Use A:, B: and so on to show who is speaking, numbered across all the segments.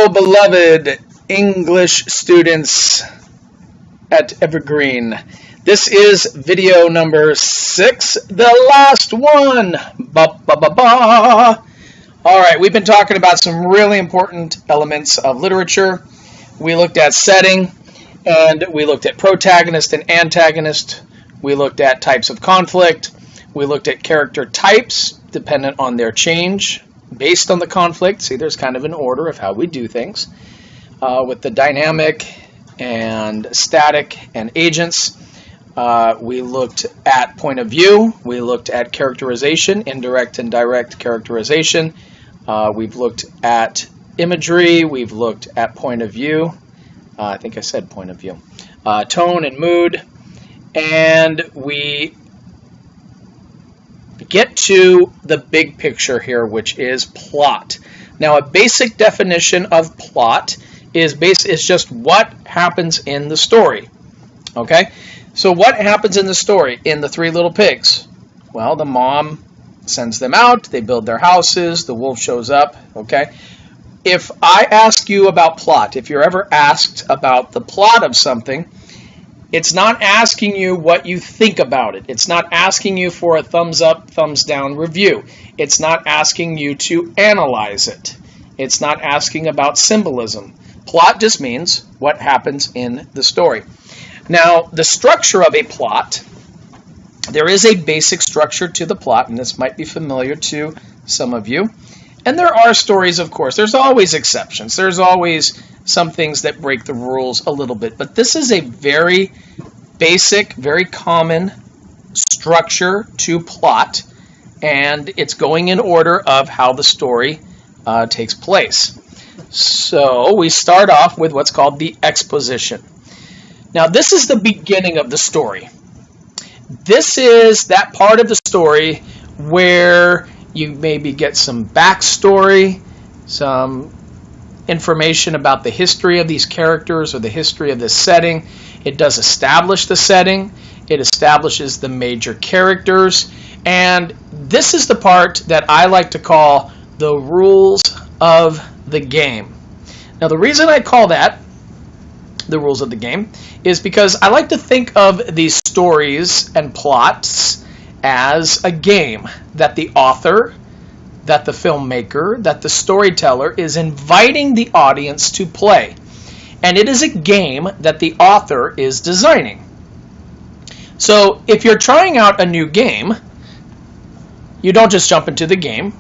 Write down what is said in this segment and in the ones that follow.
A: beloved English students at Evergreen. This is video number 6, the last one. All right, we've been talking about some really important elements of literature. We looked at setting, and we looked at protagonist and antagonist. We looked at types of conflict. We looked at character types dependent on their change based on the conflict. See, there's kind of an order of how we do things with the dynamic and static and agents. We looked at point of view. We looked at characterization, indirect and direct characterization. We've looked at imagery. We've looked at point of view. I think I said point of view. Tone and mood. And we get to the big picture here, which is plot. Now, a basic definition of plot is just what happens in the story. Okay? So what happens in the story in The Three Little Pigs? Well, the mom sends them out, they build their houses, the wolf shows up, okay? If I ask you about plot, if you're ever asked about the plot of something, it's not asking you what you think about it. It's not asking you for a thumbs up, thumbs down review. It's not asking you to analyze it. It's not asking about symbolism. Plot just means what happens in the story. Now, the structure of a plot, there is a basic structure to the plot, and this might be familiar to some of you. And there are stories, of course. There's always exceptions. There's always some things that break the rules a little bit. But this is a very basic, very common structure to plot, and it's going in order of how the story takes place. So we start off with what's called the exposition. Now, this is the beginning of the story. This is that part of the story where you maybe get some backstory, some information about the history of these characters or the history of this setting. It does establish the setting. It establishes the major characters. And this is the part that I like to call the rules of the game. Now, the reason I call that the rules of the game is because I like to think of these stories and plots as a game that the author, that the filmmaker, that the storyteller is inviting the audience to play. And it is a game that the author is designing. So if you're trying out a new game, you don't just jump into the game.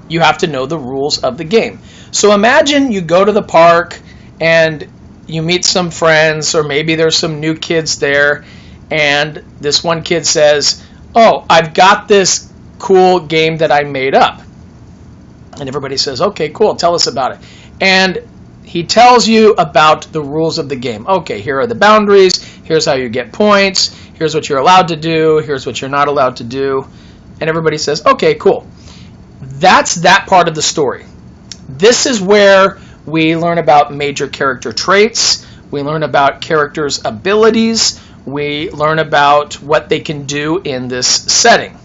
A: You have to know the rules of the game. So imagine you go to the park and you meet some friends, or maybe there's some new kids there, and this one kid says, "Oh, I've got this cool game that I made up." And everybody says, "Okay, cool, tell us about it." And he tells you about the rules of the game. Okay, here are the boundaries, here's how you get points, here's what you're allowed to do, here's what you're not allowed to do. And everybody says, "Okay, cool." That's that part of the story. This is where we learn about major character traits, we learn about characters' abilities, we learn about what they can do in this setting.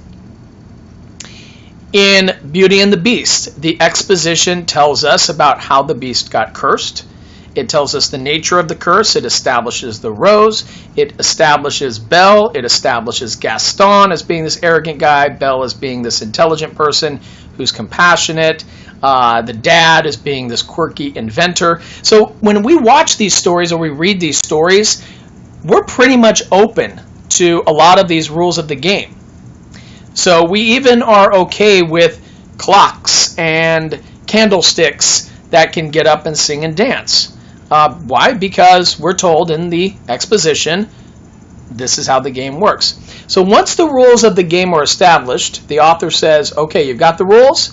A: In Beauty and the Beast, the exposition tells us about how the beast got cursed. It tells us the nature of the curse. It establishes the rose. It establishes Belle. It establishes Gaston as being this arrogant guy. Belle as being this intelligent person who's compassionate. The dad as being this quirky inventor. So when we watch these stories or we read these stories, we're pretty much open to a lot of these rules of the game. So we even are okay with clocks and candlesticks that can get up and sing and dance. Why? Because we're told in the exposition, this is how the game works. So once the rules of the game are established, the author says, "Okay, you've got the rules?"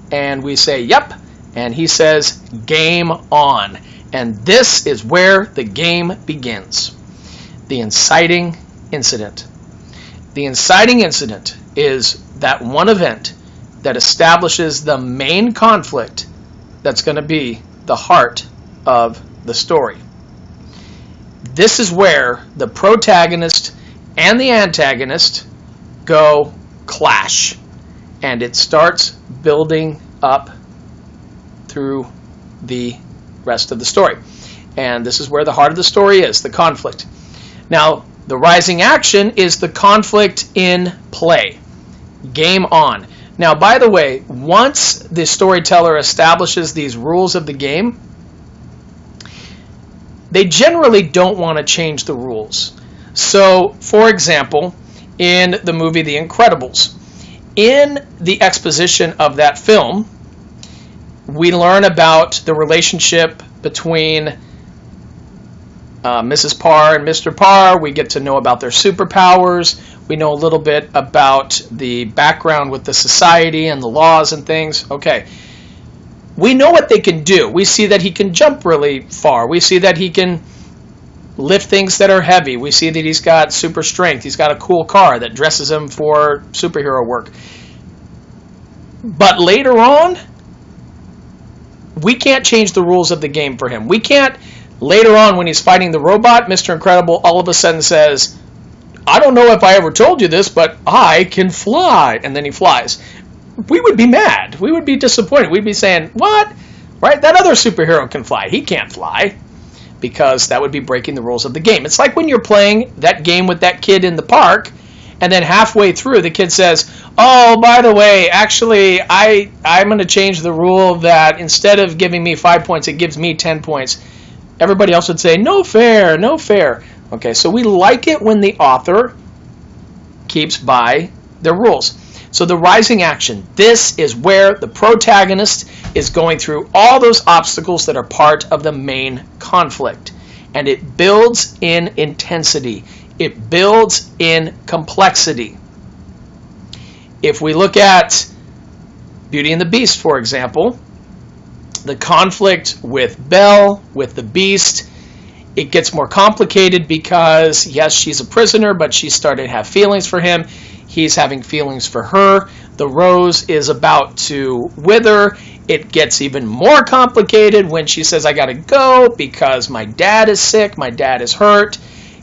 A: And we say, "Yep." And he says, "Game on." And this is where the game begins. The inciting incident. The inciting incident is that one event that establishes the main conflict that's going to be the heart of the story. This is where the protagonist and the antagonist go clash, and it starts building up through the rest of the story. And this is where the heart of the story is, the conflict. Now, the rising action is the conflict in play. Game on. Now, by the way, once the storyteller establishes these rules of the game, they generally don't want to change the rules. So, for example, in the movie The Incredibles, in the exposition of that film, we learn about the relationship between Mrs. Parr and Mr. Parr. We get to know about their superpowers. We know a little bit about the background with the society and the laws and things. Okay. We know what they can do. We see that he can jump really far. We see that he can lift things that are heavy. We see that he's got super strength. He's got a cool car that dresses him for superhero work. But later on, we can't change the rules of the game for him. We can't, later on when he's fighting the robot, Mr. Incredible all of a sudden says, I don't know if I ever told you this, but I can fly. And then he flies. We would be mad. We would be disappointed. We'd be saying, what? Right? That other superhero can fly. He can't fly. Because that would be breaking the rules of the game. It's like when you're playing that game with that kid in the park, and then halfway through the kid says, oh, by the way, actually, I'm going to change the rule that instead of giving me 5 points, it gives me 10 points. Everybody else would say, no fair, no fair. Okay, so we like it when the author keeps by their rules. So the rising action, this is where the protagonist is going through all those obstacles that are part of the main conflict. And it builds in intensity. It builds in complexity. If we look at Beauty and the Beast, for example, the conflict with Belle, with the Beast, it gets more complicated because, yes, she's a prisoner, but she's starting to have feelings for him. He's having feelings for her. The rose is about to wither. It gets even more complicated when she says, I gotta go because my dad is sick, my dad is hurt.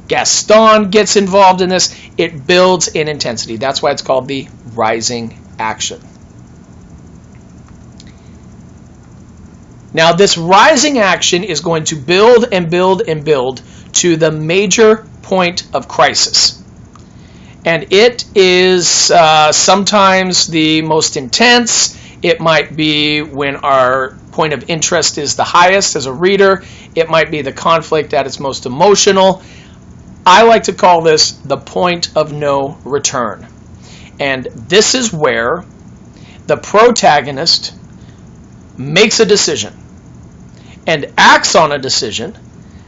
A: Gaston gets involved in this. It builds in intensity. That's why it's called the rising action. Now, this rising action is going to build and build and build to the major point of crisis. And it is sometimes the most intense. It might be when our point of interest is the highest as a reader. It might be the conflict at its most emotional. I like to call this the point of no return. And this is where the protagonist makes a decision and acts on a decision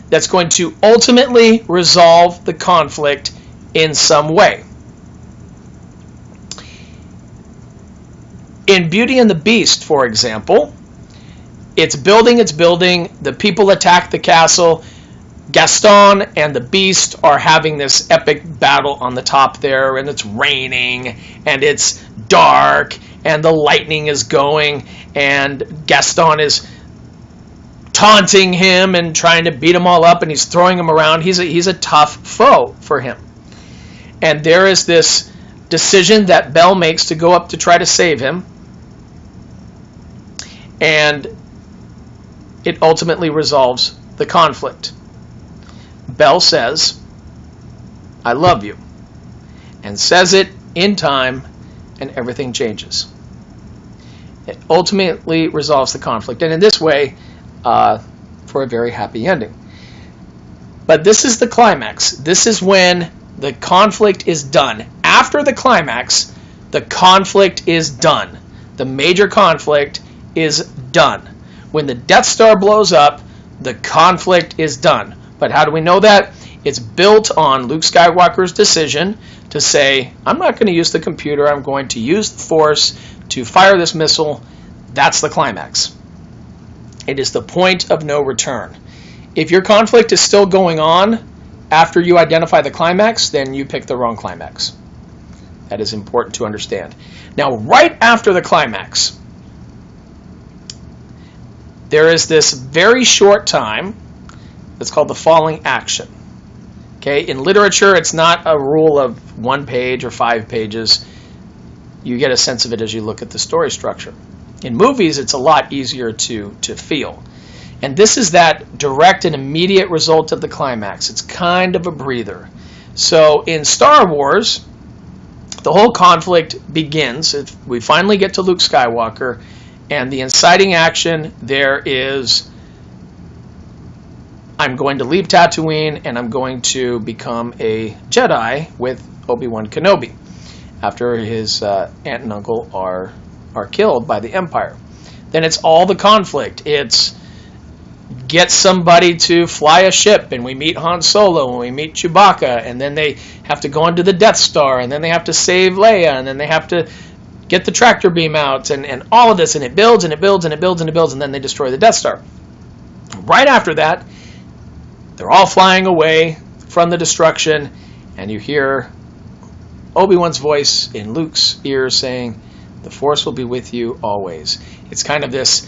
A: that's going to ultimately resolve the conflict in some way. In Beauty and the Beast, for example, it's building, the people attack the castle, Gaston and the Beast are having this epic battle on the top there, and it's raining, and it's dark, and the lightning is going, and Gaston is taunting him and trying to beat them all up, and he's throwing them around. He's a tough foe for him. And there is this decision that Belle makes to go up to try to save him, and it ultimately resolves the conflict. Belle says, I love you, and says it in time, and everything changes. It ultimately resolves the conflict, and in this way, for a very happy ending. But this is the climax. This is when the conflict is done. After the climax, the conflict is done. The major conflict is done. When the Death Star blows up, the conflict is done. But how do we know that? It's built on Luke Skywalker's decision to say, I'm not going to use the computer, I'm going to use the Force to fire this missile. That's the climax. It is the point of no return. If your conflict is still going on after you identify the climax, then you pick the wrong climax. That is important to understand. Now, right after the climax, there is this very short time that's called the falling action. Okay, in literature, it's not a rule of 1 page or 5 pages. You get a sense of it as you look at the story structure. In movies, it's a lot easier to feel. And this is that direct and immediate result of the climax. It's kind of a breather. So in Star Wars, the whole conflict begins. We finally get to Luke Skywalker, and the inciting action there is, I'm going to leave Tatooine and I'm going to become a Jedi with Obi-Wan Kenobi after his aunt and uncle are killed by the Empire. Then it's all the conflict. It's get somebody to fly a ship, and we meet Han Solo and we meet Chewbacca, and then they have to go onto the Death Star, and then they have to save Leia, and then they have to get the tractor beam out, and all of this, and it builds and it builds and it builds and it builds, and then they destroy the Death Star. Right after that, they're all flying away from the destruction, and you hear Obi-Wan's voice in Luke's ear saying, "The Force will be with you always." It's kind of this,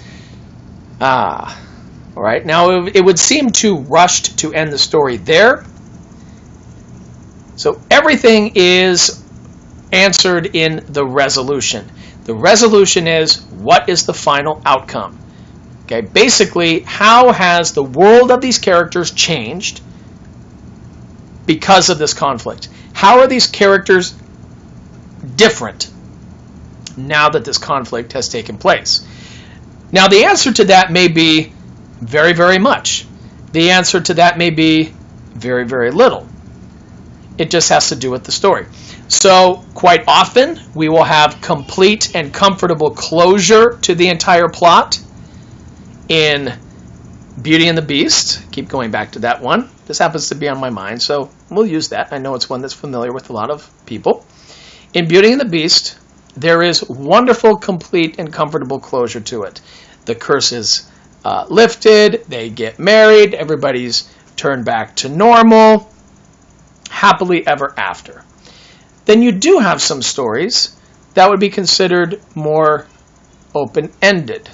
A: all right. Now, it would seem too rushed to end the story there. So everything is answered in the resolution. The resolution is, what is the final outcome? Okay, basically, how has the world of these characters changed because of this conflict? How are these characters different now that this conflict has taken place? Now, the answer to that may be very, very much. The answer to that may be very, very little. It just has to do with the story. So, quite often, we will have complete and comfortable closure to the entire plot. In Beauty and the Beast, keep going back to that one. This happens to be on my mind, so we'll use that. I know it's one that's familiar with a lot of people. In Beauty and the Beast, there is wonderful, complete, and comfortable closure to it. The curse is lifted, they get married, everybody's turned back to normal, happily ever after. Then you do have some stories that would be considered more open-ended,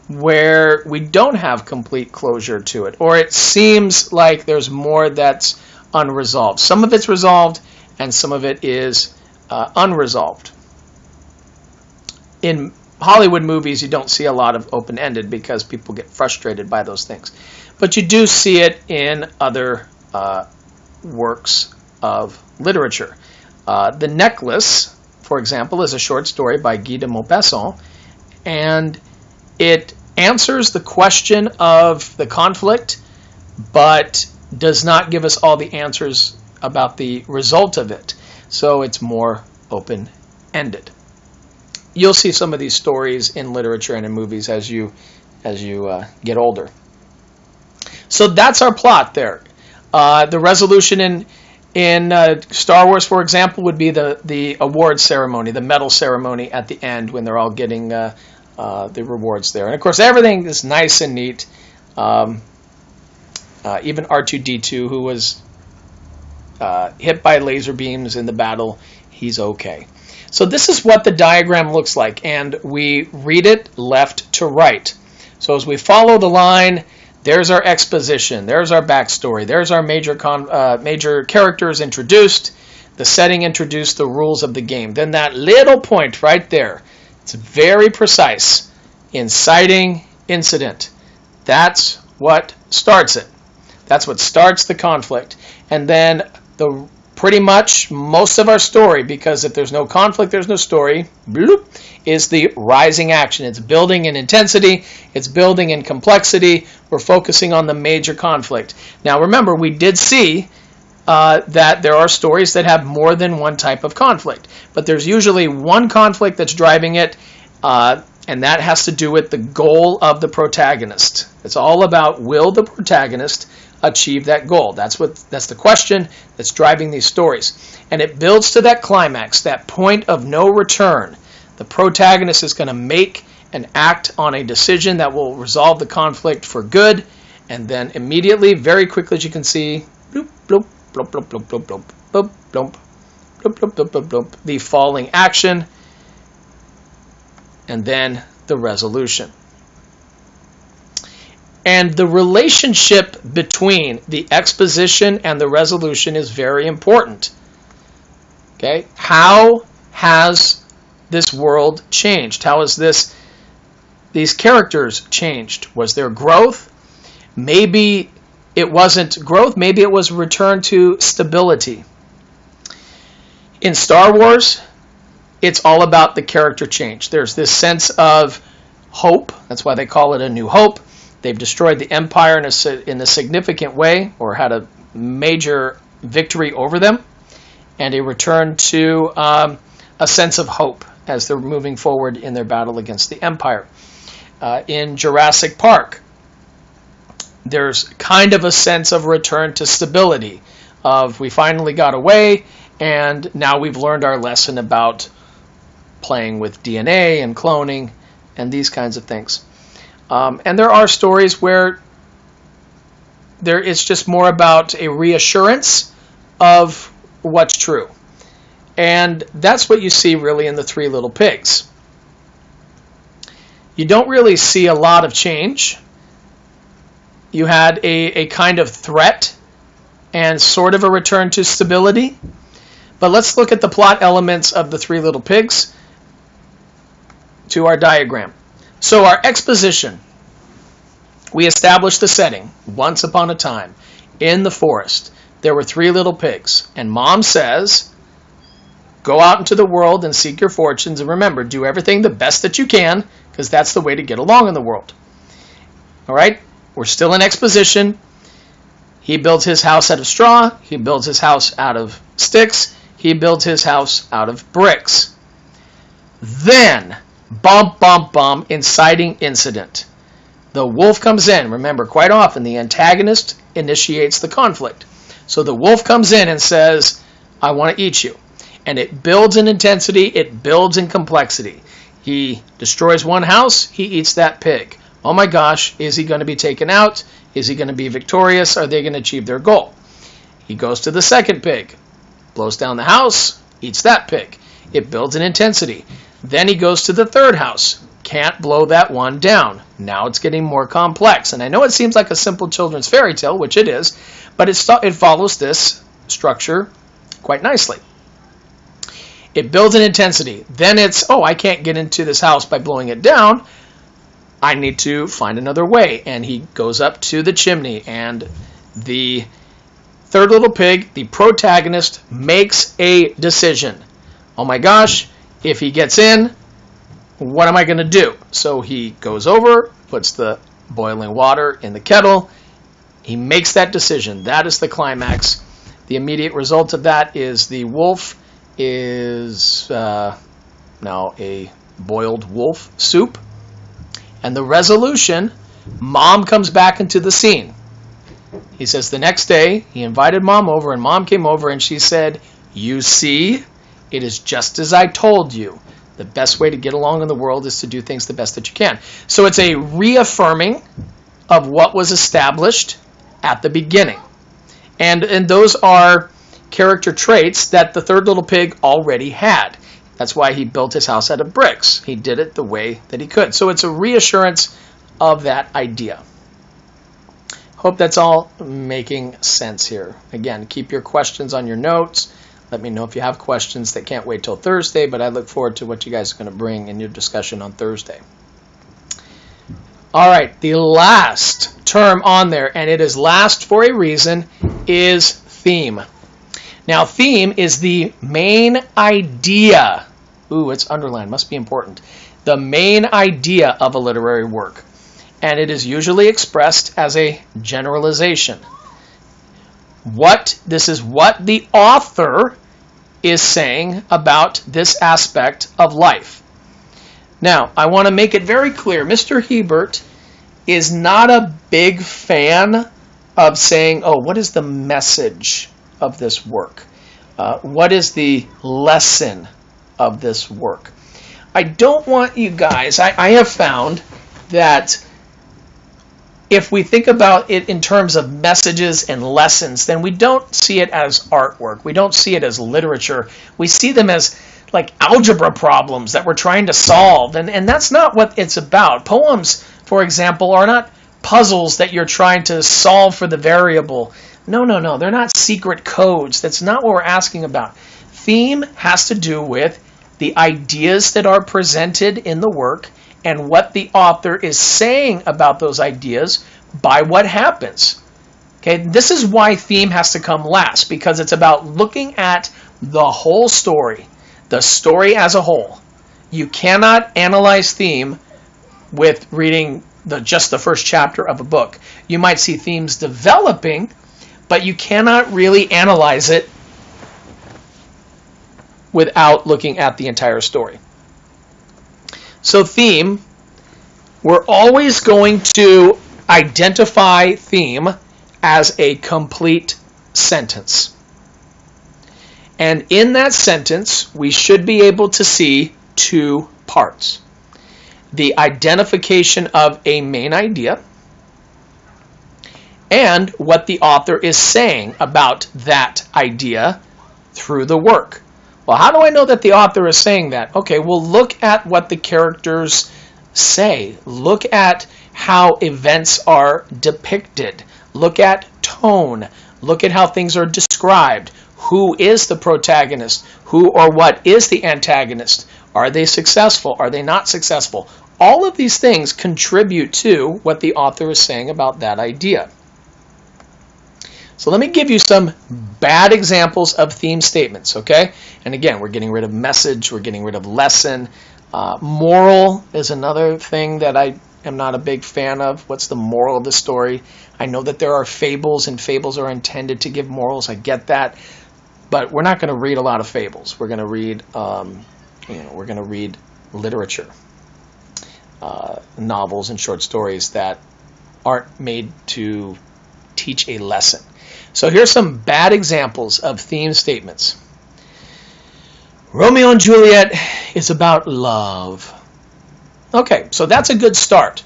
A: where we don't have complete closure to it, or it seems like there's more that's unresolved. Some of it's resolved, and some of it is unresolved. In Hollywood movies, you don't see a lot of open-ended because people get frustrated by those things. But you do see it in other works of literature. The Necklace, for example, is a short story by Guy de Maupassant, and it answers the question of the conflict, but does not give us all the answers about the result of it. So it's more open-ended. You'll see some of these stories in literature and in movies as you get older. So that's our plot there. The resolution in Star Wars, for example, would be the award ceremony, the medal ceremony at the end when they're all getting the rewards there. And of course, everything is nice and neat. Even R2-D2, who was hit by laser beams in the battle, he's okay. So this is what the diagram looks like, and we read it left to right. So as we follow the line, there's our exposition, there's our backstory, there's our major characters introduced, the setting introduced, the rules of the game. Then that little point right there, it's very precise. Inciting incident. That's what starts it. That's what starts the conflict. And then pretty much most of our story, because if there's no conflict, there's no story, bloop, is the rising action. It's building in intensity. It's building in complexity. We're focusing on the major conflict. Now remember, we did see that there are stories that have more than one type of conflict. But there's usually one conflict that's driving it, and that has to do with the goal of the protagonist. It's all about, will the protagonist achieve that goal? That's the question that's driving these stories. And it builds to that climax, that point of no return. The protagonist is going to make and act on a decision that will resolve the conflict for good, and then immediately, very quickly, as you can see, bloop, bloop, bloop, bloop, bloop, bloop, bloop, bloop, bloop, bloop, bloop, bloop, bloop, bloop, the falling action, and then the resolution. And the relationship between the exposition and the resolution is very important. Okay? How has this world changed? How has these characters changed? Was there growth? Maybe it wasn't growth, maybe it was a return to stability. In Star Wars, it's all about the character change. There's this sense of hope. That's why they call it A New Hope. They've destroyed the Empire in a significant way, or had a major victory over them, and a return to a sense of hope as they're moving forward in their battle against the Empire. In Jurassic Park, there's kind of a sense of return to stability, of we finally got away, and now we've learned our lesson about playing with DNA and cloning and these kinds of things. And there are stories where it's just more about a reassurance of what's true. And that's what you see really in the Three Little Pigs. You don't really see a lot of change. You had a kind of threat and sort of a return to stability. But let's look at the plot elements of the Three Little Pigs to our diagram. So our exposition, we established the setting. Once upon a time, in the forest, there were three little pigs. And Mom says, go out into the world and seek your fortunes. And remember, do everything the best that you can, because that's the way to get along in the world. All right? We're still in exposition. He builds his house out of straw. He builds his house out of sticks. He builds his house out of bricks. Then, bump, bump, bump, inciting incident. The wolf comes in. Remember, quite often the antagonist initiates the conflict. So the wolf comes in and says, I want to eat you. And it builds in intensity. It builds in complexity. He destroys one house. He eats that pig. Oh my gosh, is he going to be taken out? Is he going to be victorious? Are they going to achieve their goal? He goes to the second pig. Blows down the house. Eats that pig. It builds in intensity. Then he goes to the third house. Can't blow that one down. Now it's getting more complex. And I know it seems like a simple children's fairy tale, which it is, but it follows this structure quite nicely. It builds in intensity. Then it's, oh, I can't get into this house by blowing it down. I need to find another way. And he goes up to the chimney, and the third little pig, the protagonist, makes a decision. Oh my gosh, if he gets in, what am I going to do? So he goes over, puts the boiling water in the kettle. He makes that decision. That is the climax. The immediate result of that is the wolf is now a boiled wolf soup. And the resolution, Mom comes back into the scene. He says the next day, he invited Mom over, and Mom came over and she said, you see, it is just as I told you. The best way to get along in the world is to do things the best that you can. So it's a reaffirming of what was established at the beginning. And those are character traits that the third little pig already had. That's why he built his house out of bricks. He did it the way that he could. So it's a reassurance of that idea. Hope that's all making sense here. Again, keep your questions on your notes. Let me know if you have questions. They can't wait till Thursday, but I look forward to what you guys are going to bring in your discussion on Thursday. All right, the last term on there, and it is last for a reason, is theme. Now, theme is the main idea. Ooh, it's underlined. Must be important. The main idea of a literary work. And it is usually expressed as a generalization. This is what the author is saying about this aspect of life. Now, I want to make it very clear, Mr. Hebert is not a big fan of saying, oh, what is the message of this work? What is the lesson of this work? I don't want you guys, I have found that if we think about it in terms of messages and lessons, then we don't see it as artwork. We don't see it as literature. We see them as like algebra problems that we're trying to solve. And that's not what it's about. Poems, for example, are not puzzles that you're trying to solve for the variable. No. They're not secret codes. That's not what we're asking about. Theme has to do with the ideas that are presented in the work and what the author is saying about those ideas by what happens. Okay, this is why theme has to come last, because it's about looking at the whole story, the story as a whole. You cannot analyze theme with reading just the first chapter of a book. You might see themes developing, but you cannot really analyze it without looking at the entire story. So theme, we're always going to identify theme as a complete sentence. And in that sentence, we should be able to see two parts. The identification of a main idea and what the author is saying about that idea through the work. Well, how do I know that the author is saying that? Okay, well, look at what the characters say. Look at how events are depicted. Look at tone. Look at how things are described. Who is the protagonist? Who or what is the antagonist? Are they successful? Are they not successful? All of these things contribute to what the author is saying about that idea. So let me give you some bad examples of theme statements, okay? And again, we're getting rid of message, we're getting rid of lesson. Moral is another thing that I am not a big fan of. What's the moral of the story? I know that there are fables, and fables are intended to give morals. I get that, but we're not going to read a lot of fables. We're going to read, we're going to read literature, novels and short stories that aren't made to teach a lesson. So here's some bad examples of theme statements. Romeo and Juliet is about love. Okay, so that's a good start.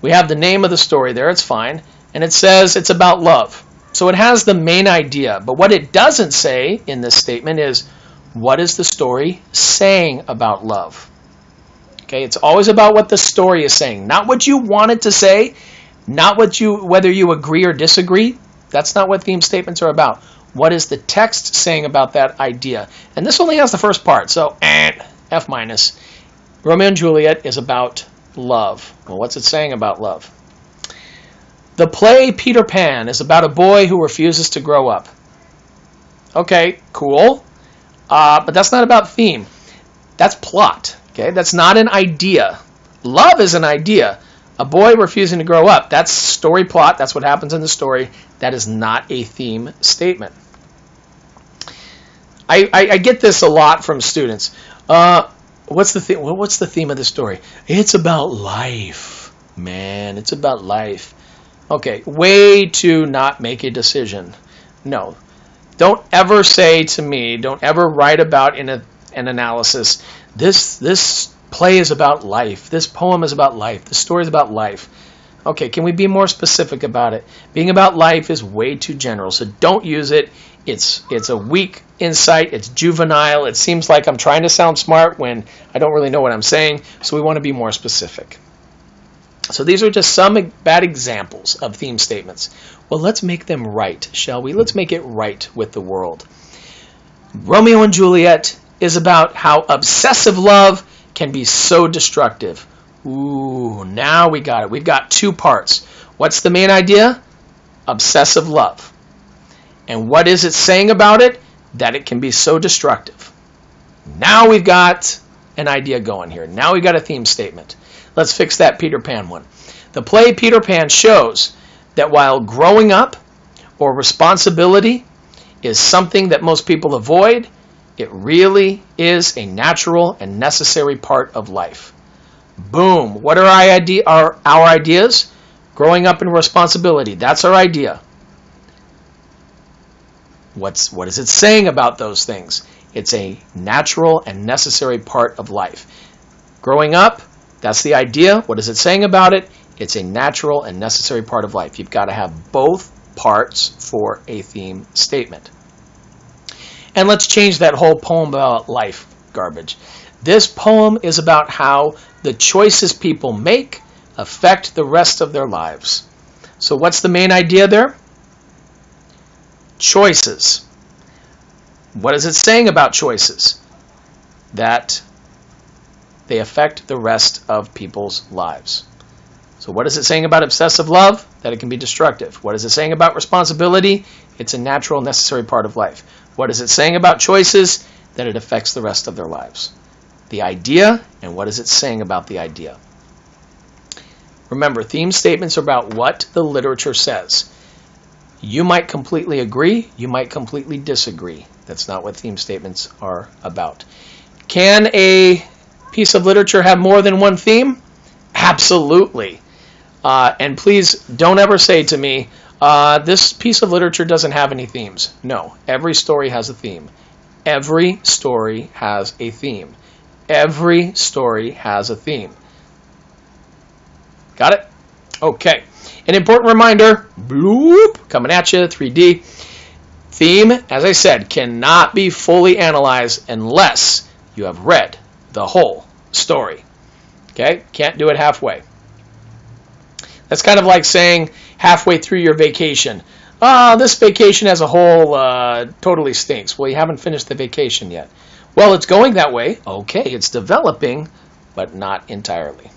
A: We have the name of the story there, it's fine. And it says it's about love. So it has the main idea. But what it doesn't say in this statement is, what is the story saying about love? Okay, it's always about what the story is saying. Not what you want it to say. Not whether you agree or disagree. That's not what theme statements are about. What is the text saying about that idea? And this only has the first part, so F minus. Romeo and Juliet is about love. Well, what's it saying about love? The play Peter Pan is about a boy who refuses to grow up. Okay, cool. But that's not about theme. That's plot. Okay, that's not an idea. Love is an idea. A boy refusing to grow up, that's story plot. That's what happens in the story. That is not a theme statement. I get this a lot from students. What's the theme? What's the theme of the story? It's about life, man. It's about life. Okay, way to not make a decision. No, don't ever say to me. Don't ever write about in an analysis. This play is about life. This poem is about life. The story is about life. Okay, can we be more specific about it? Being about life is way too general, so don't use it. It's a weak insight. It's juvenile. It seems like I'm trying to sound smart when I don't really know what I'm saying, so we want to be more specific. So these are just some bad examples of theme statements. Well, let's make them right, shall we? Let's make it right with the world. Romeo and Juliet is about how obsessive love can be so destructive. Ooh, now we got it. We've got two parts. What's the main idea? Obsessive love. And what is it saying about it? That it can be so destructive. Now we've got an idea going here. Now we've got a theme statement. Let's fix that Peter Pan one. The play Peter Pan shows that while growing up or responsibility is something that most people avoid, it really is a natural and necessary part of life. Boom. What are our ideas? Growing up and responsibility. That's our idea. What is it saying about those things? It's a natural and necessary part of life. Growing up, that's the idea. What is it saying about it? It's a natural and necessary part of life. You've got to have both parts for a theme statement. And let's change that whole poem about life garbage. This poem is about how the choices people make affect the rest of their lives. So what's the main idea there? Choices. What is it saying about choices? That they affect the rest of people's lives. So what is it saying about obsessive love? That it can be destructive. What is it saying about responsibility? It's a natural, necessary part of life. What is it saying about choices? That it affects the rest of their lives. The idea, and what is it saying about the idea? Remember, theme statements are about what the literature says. You might completely agree, you might completely disagree. That's not what theme statements are about. Can a piece of literature have more than one theme? Absolutely. And please don't ever say to me, this piece of literature doesn't have any themes. No, every story has a theme. Every story has a theme. Every story has a theme. Got it? Okay. An important reminder, bloop, coming at you, 3D. Theme, as I said, cannot be fully analyzed unless you have read the whole story. Okay? Can't do it halfway. That's kind of like saying halfway through your vacation, this vacation as a whole totally stinks. Well, you haven't finished the vacation yet. Well, it's going that way. Okay, it's developing, but not entirely.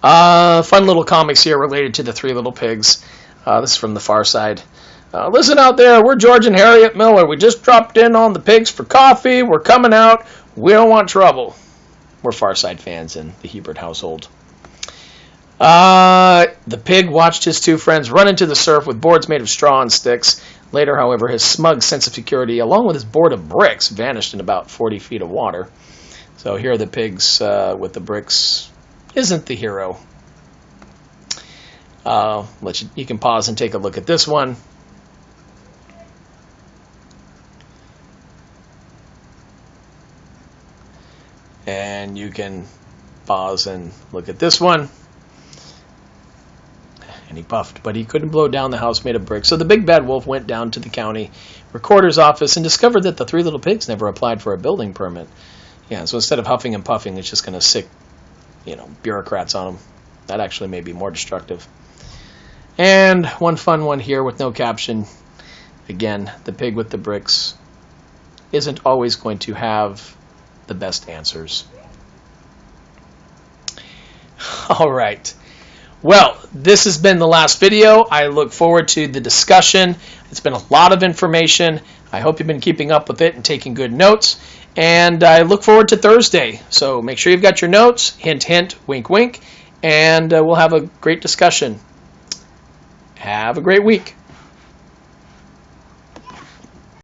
A: Fun little comics here related to the Three Little Pigs. This is from the Far Side. Listen out there, we're George and Harriet Miller. We just dropped in on the pigs for coffee. We're coming out. We don't want trouble. We're Far Side fans in the Hebert household. The pig watched his two friends run into the surf with boards made of straw and sticks. Later, however, his smug sense of security, along with his board of bricks, vanished in about 40 feet of water. So here are the pigs with the bricks. Isn't the hero. You can pause and take a look at this one. And you can pause and look at this one. And he puffed, but he couldn't blow down the house made of bricks. So the big bad wolf went down to the county recorder's office and discovered that the Three Little Pigs never applied for a building permit. Yeah, so instead of huffing and puffing, it's just going to sick, bureaucrats on them. That actually may be more destructive. And one fun one here with no caption. Again, the pig with the bricks isn't always going to have the best answers. All right. Well, this has been the last video. I look forward to the discussion. It's been a lot of information. I hope you've been keeping up with it and taking good notes. And I look forward to Thursday. So make sure you've got your notes. Hint, hint, wink, wink. And we'll have a great discussion. Have a great week.